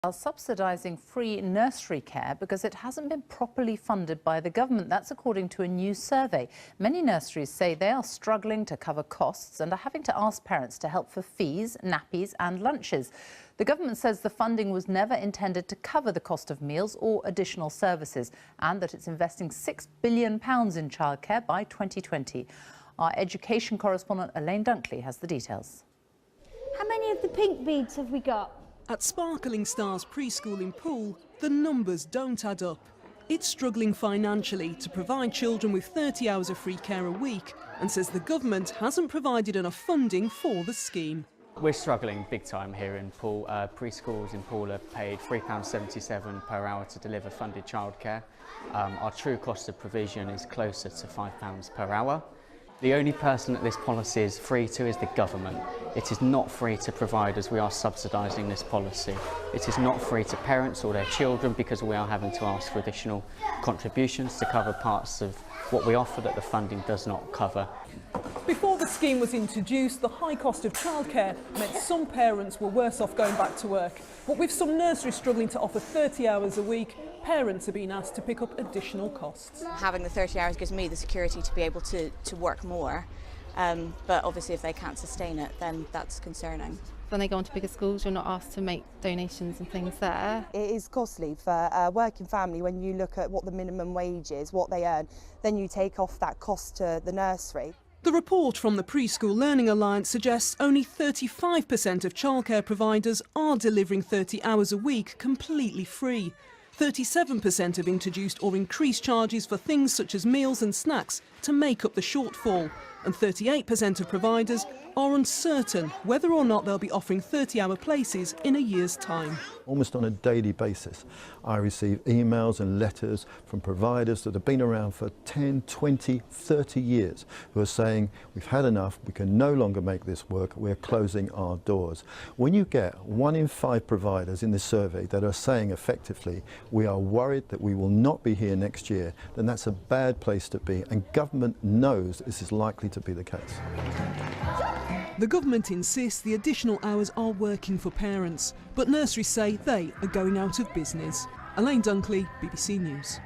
Are subsidising free nursery care because it hasn't been properly funded by the government. That's according to a new survey. Many nurseries say they are struggling to cover costs and are having to ask parents to help for fees, nappies and lunches. The government says the funding was never intended to cover the cost of meals or additional services, and that it's investing £6 billion in childcare by 2020. Our education correspondent Elaine Dunkley has the details. How many of the pink beads have we got? At Sparkling Stars Preschool in Poole, the numbers don't add up. It's struggling financially to provide children with 30 hours of free care a week and says the government hasn't provided enough funding for the scheme. We're struggling big time here in Poole. Preschools in Poole are paid £3.77 per hour to deliver funded childcare. Our true cost of provision is closer to £5 per hour. The only person that this policy is free to is the government. It is not free to providers. We are subsidising this policy. It is not free to parents or their children because we are having to ask for additional contributions to cover parts of what we offer that the funding does not cover. Before the scheme was introduced, the high cost of childcare meant some parents were worse off going back to work. But with some nurseries struggling to offer 30 hours a week, parents are being asked to pick up additional costs. Having the 30 hours gives me the security to be able to work more, but obviously if they can't sustain it, then that's concerning. When they go on to bigger schools, you're not asked to make donations and things there. It is costly for a working family when you look at what the minimum wage is, what they earn, then you take off that cost to the nursery. The report from the Preschool Learning Alliance suggests only 35% of childcare providers are delivering 30 hours a week completely free. 37% have introduced or increased charges for things such as meals and snacks to make up the shortfall, and 38% of providers are uncertain whether or not they'll be offering 30-hour places in a year's time. Almost on a daily basis, I receive emails and letters from providers that have been around for 10, 20, 30 years who are saying, we've had enough, we can no longer make this work, we're closing our doors. When you get 1 in 5 providers in this survey that are saying effectively, we are worried that we will not be here next year, then that's a bad place to be, and government knows this is likely to be the case. The government insists the additional hours are working for parents, but nurseries say they are going out of business. Elaine Dunkley, BBC News.